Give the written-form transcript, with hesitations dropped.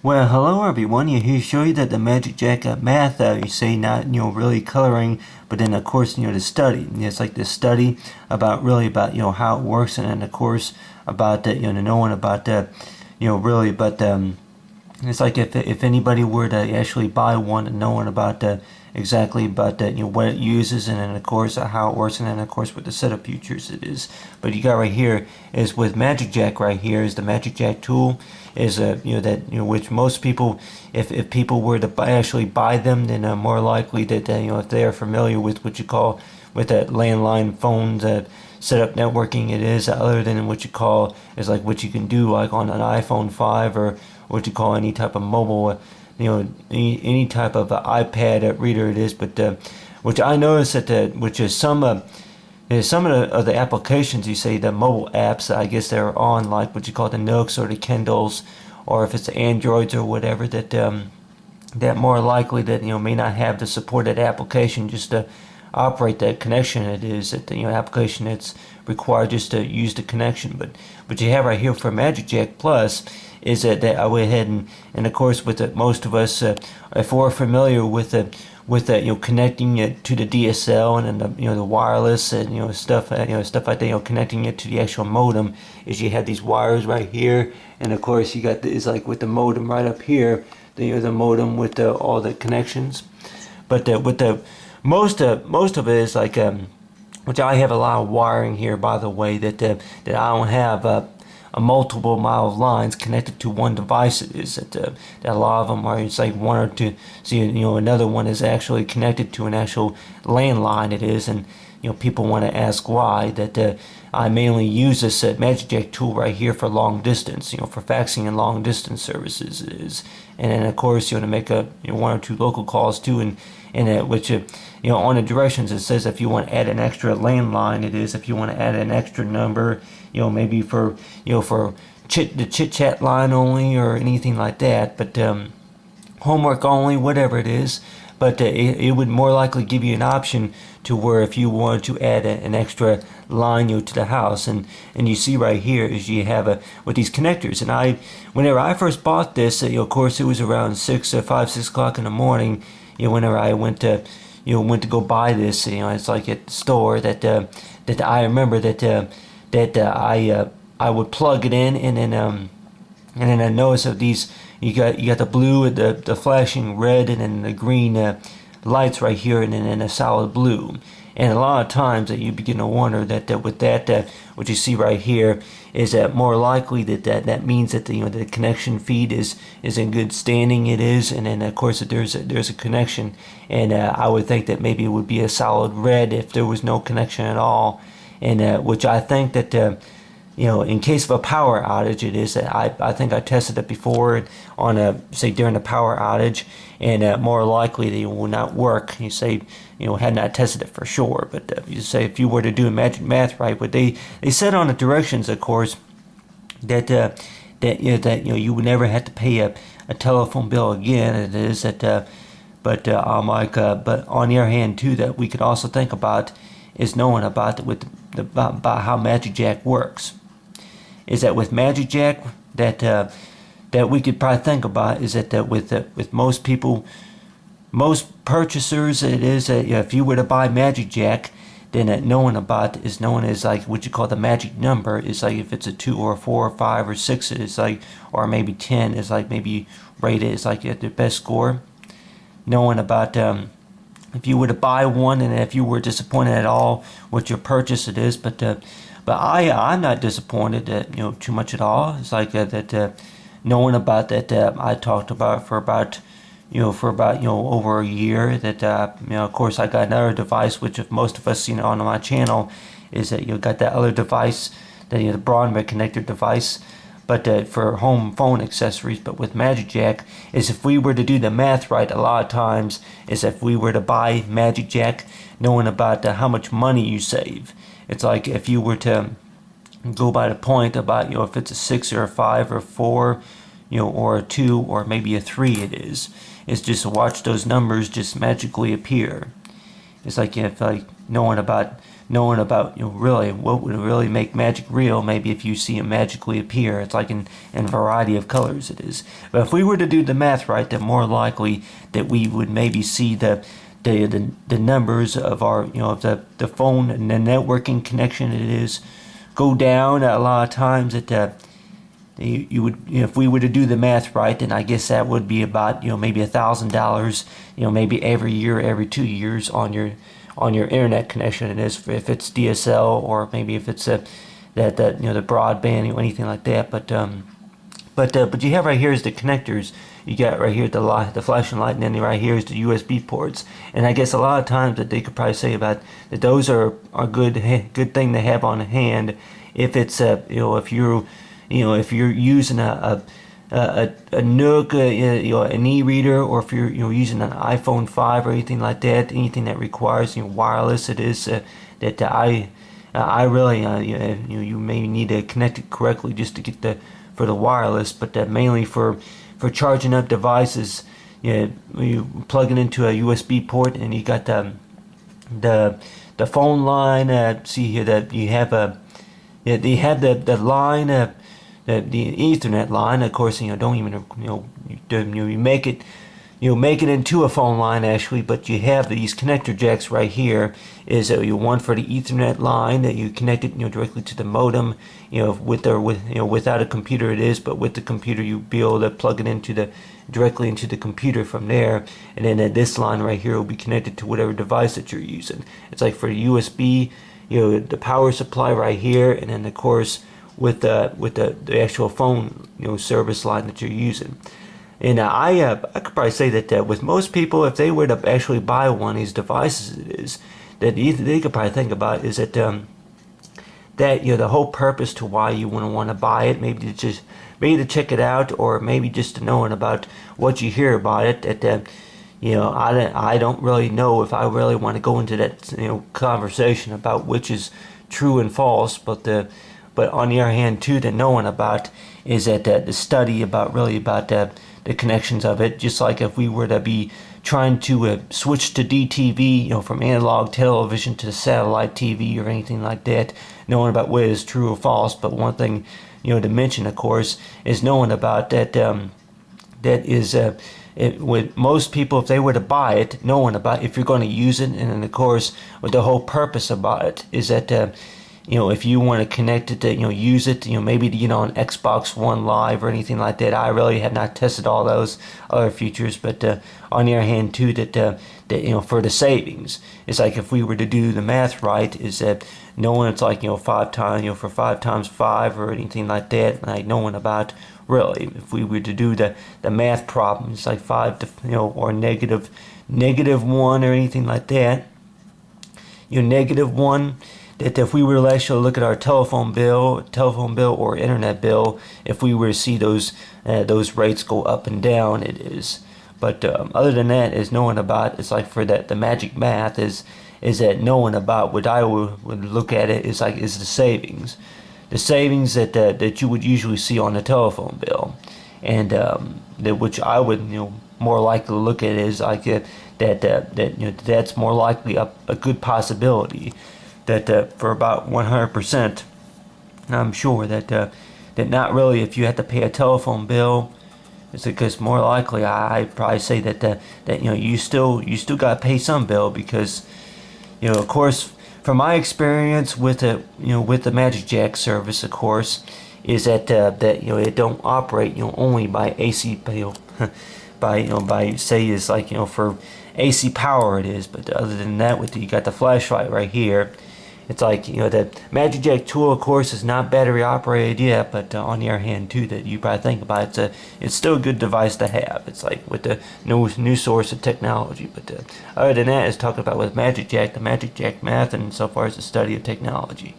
Well, hello everyone. Here to show you that the MagicJack Math, you say not, really coloring, but then of course, the study. It's like the study about how it works, and then of course about knowing about really about it's like if anybody were to actually buy one and knowing about exactly about what it uses, and then of course how it works, and then of course what the setup features it is. But you got right here is with MagicJack right here is the MagicJack tool is which most people, if people were to actually buy them, then more likely that if they are familiar with what you call with that landline phones setup networking, it is other than what you call is like what you can do like on an iPhone 5 or what you call any type of mobile, any type of iPad reader it is. But which I noticed that which is some of the applications, you say the mobile apps, I guess they're on like what you call the Nooks or the Kindles, or if it's the Androids or whatever, that more likely that may not have the supported application just to operate that connection. It is that the application that's required just to use the connection. But you have right here for MagicJack Plus is that I went ahead and of course with most of us, if we're familiar with connecting it to the DSL and then the wireless and stuff stuff like that, connecting it to the actual modem, is you have these wires right here, and of course you got is like with the modem right up here, the modem with all the connections. But with the most of it is like which I have a lot of wiring here, by the way, that I don't have a multiple mile of lines connected to one device. It is that a lot of them are, it's like one or two. See, another one is actually connected to an actual landline. It is, and people want to ask why. That I mainly use this MagicJack tool right here for long distance, for faxing and long distance services. It is, and then of course to make a one or two local calls too, and which on the directions it says if you want to add an extra landline, it is if you want to add an extra number, maybe for for the chit chat line only or anything like that, but homework only, whatever it is. But it would more likely give you an option to where if you wanted to add an extra line to the house, and you see right here is you have with these connectors. And whenever I first bought this, of course it was around 6 o'clock in the morning. Whenever I went to go buy this, it's like at the store that I remember that I would plug it in, and then I noticed of these, you got the blue, the flashing red, and then the green lights right here, and then a solid blue. And a lot of times that you begin to wonder that with that what you see right here is that more likely that means that the connection feed is in good standing. It is, and then of course that there's a connection, and I would think that maybe it would be a solid red if there was no connection at all, and which I think that in case of a power outage, it is that I think I tested it before on say during a power outage, and more likely that it will not work. You say had not tested it for sure, but you say if you were to do Magic Math right, but they said on the directions, of course, that you would never have to pay a telephone bill again. It is that but I'm like but on the other hand too, that we could also think about is knowing about about how MagicJack works. Is that with MagicJack that we could probably think about is that with most people, most purchasers, it is that if you were to buy MagicJack, then that knowing about is known as like what you call the magic number. Is like if it's a 2 or 4 or 5 or 6, it's like, or maybe 10 is like maybe rated is like at the best score. Knowing about if you were to buy one, and if you were disappointed at all with your purchase, it is. But I'm not disappointed too much at all. It's like that knowing about that I talked about for about over a year. That of course I got another device, which if most of us on my channel is that got that other device, that the broadband connector device, but for home phone accessories. But with MagicJack is if we were to do the math right, a lot of times is if we were to buy MagicJack, knowing about how much money you save. It's like if you were to go by the point about if it's a 6 or a 5 or 4, or a 2 or maybe a 3, it is. It's just to watch those numbers just magically appear. It's like if like knowing knowing about really what would really make magic real. Maybe if you see it magically appear, it's like in a variety of colors it is. But if we were to do the math right, then more likely that we would maybe see the numbers of our of the phone and the networking connection it is go down a lot of times. You would, if we were to do the math right, then I guess that would be about maybe $1,000, maybe every year, every 2 years on your internet connection. It is if it's DSL, or maybe if it's the broadband or anything like that. But you have right here is the connectors. You got right here the flashing light, and then right here is the USB ports. And I guess a lot of times that they could probably say about that those are a good thing to have on hand if it's if you're using a Nook, an e-reader, or if you're using an iPhone 5 or anything like that, anything that requires wireless, it is that I really you may need to connect it correctly just to get for the wireless, but mainly for charging up devices. You plug it into a USB port, and you got the phone line. See here that you have they have the line, the Ethernet line. Of course, don't even you make it make it into a phone line actually, but you have these connector jacks right here. Is one for the Ethernet line that you connect it directly to the modem. Without a computer it is, but with the computer you be able to plug it directly into the computer from there. And then this line right here will be connected to whatever device that you're using. It's like for the USB, the power supply right here, and then of course with the actual phone service line that you're using. And I could probably say that with most people, if they were to actually buy one of these devices, it is that they could probably think about is that the whole purpose to why you wouldn't want to buy it, maybe to check it out, or maybe just to knowing about what you hear about it. That I don't really know if I really want to go into that conversation about which is true and false, but on the other hand too, that knowing about is that the study about the connections of it. Just like if we were to be trying to switch to DTV, from analog television to satellite TV or anything like that, knowing about what is true or false. But one thing to mention, of course, is knowing about that that is with most people, if they were to buy it, knowing about if you're going to use it, and then of course with the whole purpose about it is that if you want to connect it to use it, maybe to on Xbox One Live or anything like that. I really have not tested all those other features, but on the other hand too, that for the savings, it's like if we were to do the math right, is that knowing it's like 5 times for 5 times 5 or anything like that, like knowing about really if we were to do the math problem, it's like 5 to or negative 1 or anything like that. Negative 1. That if we were to actually look at our telephone bill or internet bill, if we were to see those rates go up and down, it is. But other than that, is knowing about, it's like for that the magic math is that knowing about what I would look at it is the savings that you would usually see on a telephone bill, and that which I would more likely look at is like that's more likely a good possibility. That for about 100%, I'm sure that not really if you have to pay a telephone bill, it's because more likely I'd probably say that you still got to pay some bill, because of course from my experience with the MagicJack service, of course, is that it don't operate only by AC by say is like for AC power it is, but other than that, you got the flashlight right here. It's like the MagicJack tool, of course, is not battery operated yet, but on the other hand too, that you probably think about it, it's still a good device to have. It's like with the new source of technology. But other than that, it's talking about with MagicJack, the MagicJack Math, and so far as the study of technology.